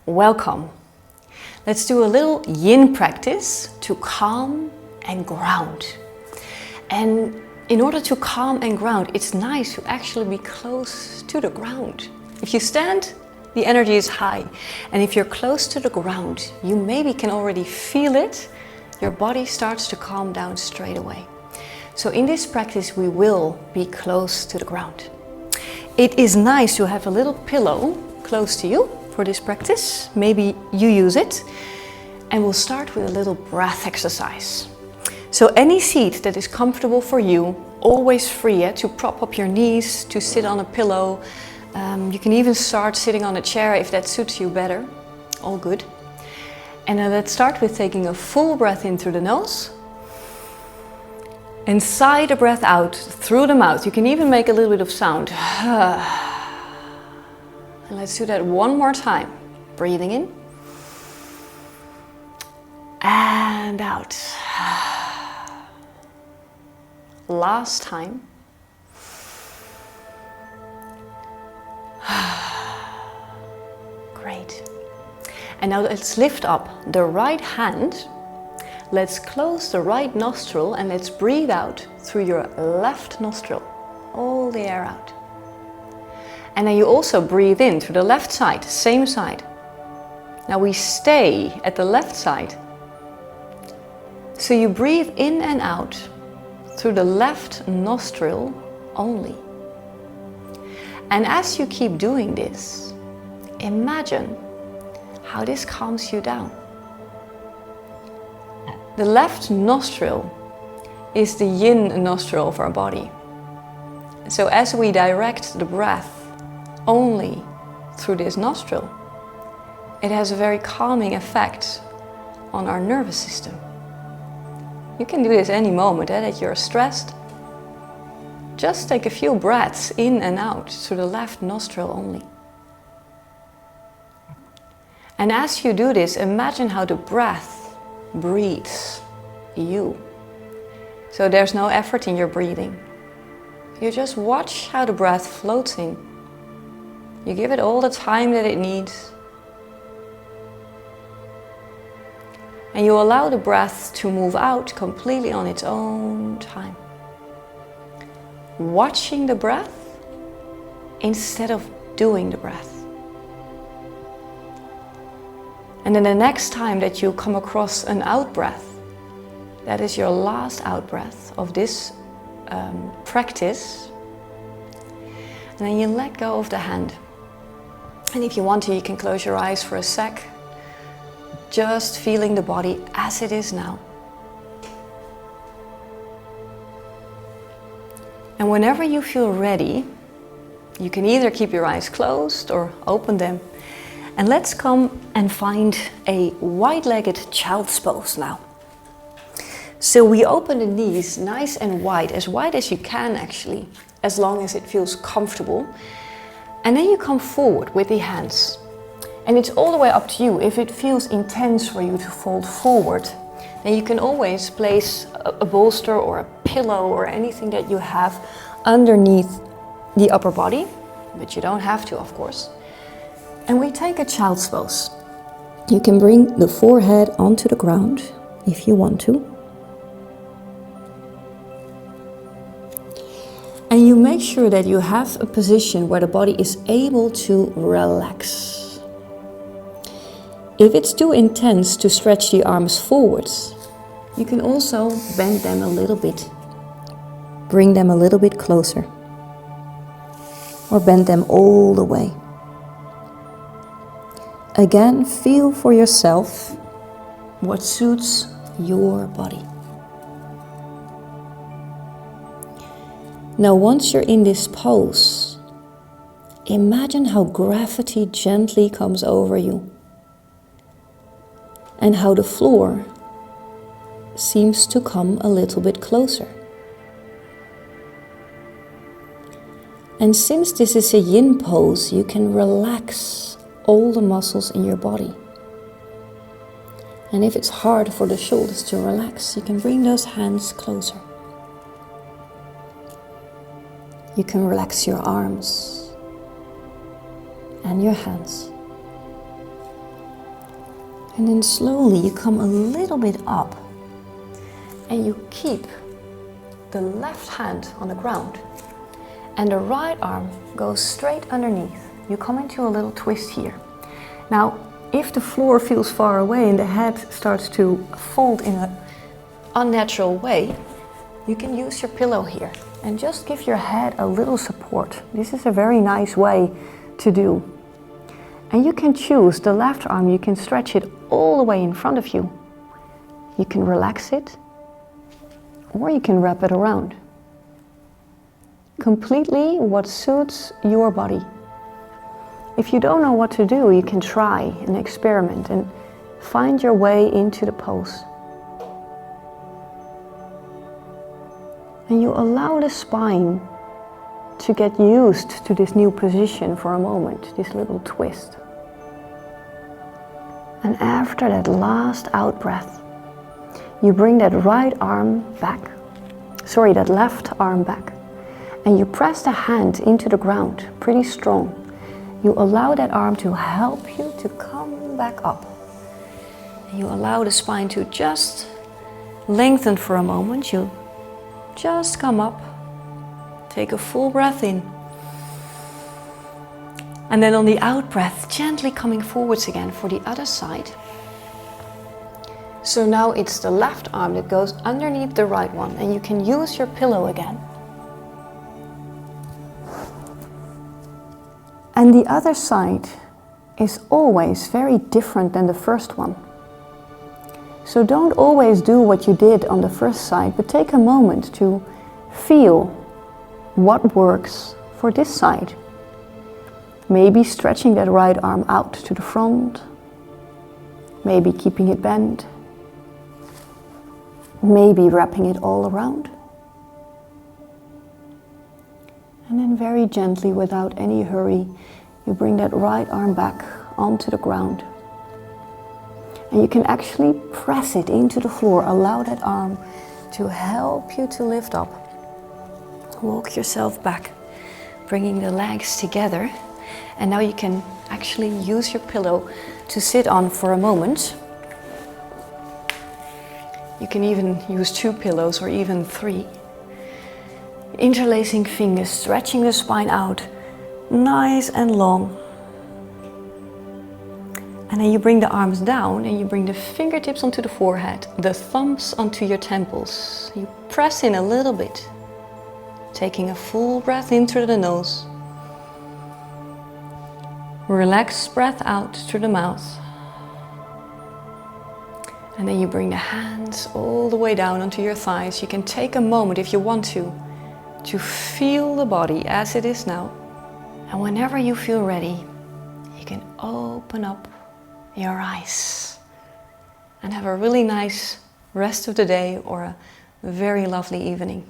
welcome. Let's do a little yin practice to calm and ground. And in order to calm and ground, it's nice to actually be close to the ground. If you stand, the energy is high. And if you're close to the ground, you maybe can already feel it. Your body starts to calm down straight away. So in this practice, we will be close to the ground. It is nice to have a little pillow close to you for this practice. Maybe you use it. And we'll start with a little breath exercise. So any seat that is comfortable for you, always free to prop up your knees, to sit on a pillow. You can even start sitting on a chair if that suits you better. All good. And then let's start with taking a full breath in through the nose. And sigh the breath out through the mouth. You can even make a little bit of sound. And let's do that one more time. Breathing in. And out. Last time. Great. And now let's lift up the right hand. Let's close the right nostril and let's breathe out through your left nostril. All the air out. And then you also breathe in through the left side, same side. Now we stay at the left side. So you breathe in and out through the left nostril only. And as you keep doing this, imagine how this calms you down. The left nostril is the yin nostril of our body. So as we direct the breath only through this nostril, it has a very calming effect on our nervous system. You can do this any moment that you're stressed. Just take a few breaths in and out through the left nostril only. And as you do this, imagine how the breath breathes you. So there's no effort in your breathing. You just watch how the breath floats in. You give it all the time that it needs. And you allow the breath to move out completely on its own time. Watching the breath instead of doing the breath. And then the next time that you come across an out breath, that is your last out breath of this practice, and then you let go of the hand. And if you want to, you can close your eyes for a sec, just feeling the body as it is now. And whenever you feel ready, you can either keep your eyes closed or open them. And let's come and find a wide-legged child's pose now. So we open the knees nice and wide as you can actually, as long as it feels comfortable. And then you come forward with the hands. And it's all the way up to you. If it feels intense for you to fold forward, then you can always place a bolster or a pillow or anything that you have underneath the upper body, but you don't have to, of course. And we take a child's pose. You can bring the forehead onto the ground if you want to. And you make sure that you have a position where the body is able to relax. If it's too intense to stretch the arms forwards, you can also bend them a little bit. Bring them a little bit closer. Or bend them all the way. Again, feel for yourself what suits your body. Now, once you're in this pose, imagine how gravity gently comes over you and how the floor seems to come a little bit closer. And since this is a yin pose, you can relax all the muscles in your body. And if it's hard for the shoulders to relax, you can bring those hands closer. You can relax your arms and your hands. And then slowly you come a little bit up and you keep the left hand on the ground and the right arm goes straight underneath. You come into a little twist here. Now, if the floor feels far away and the head starts to fold in an unnatural way, you can use your pillow here and just give your head a little support. This is a very nice way to do. And you can choose the left arm, you can stretch it all the way in front of you. You can relax it, or you can wrap it around. Completely what suits your body. If you don't know what to do, you can try and experiment and find your way into the pose. And you allow the spine to get used to this new position for a moment, this little twist. And after that last out breath, you bring that right arm back, that left arm back, and you press the hand into the ground pretty strong. You allow that arm to help you to come back up. And you allow the spine to just lengthen for a moment. You just come up, take a full breath in. And then on the out breath, gently coming forwards again for the other side. So now it's the left arm that goes underneath the right one and you can use your pillow again. And the other side is always very different than the first one. So don't always do what you did on the first side, but take a moment to feel what works for this side. Maybe stretching that right arm out to the front, maybe keeping it bent, maybe wrapping it all around. And then very gently, without any hurry, you bring that right arm back onto the ground. And you can actually press it into the floor. Allow that arm to help you to lift up. Walk yourself back, bringing the legs together. And now you can actually use your pillow to sit on for a moment. You can even use 2 pillows or even 3. Interlacing fingers, stretching the spine out, nice and long. And then you bring the arms down and you bring the fingertips onto the forehead, the thumbs onto your temples. You press in a little bit, taking a full breath in through the nose. Relaxed breath out through the mouth. And then you bring the hands all the way down onto your thighs. You can take a moment if you want to feel the body as it is now. And whenever you feel ready, you can open up your eyes and have a really nice rest of the day or a very lovely evening.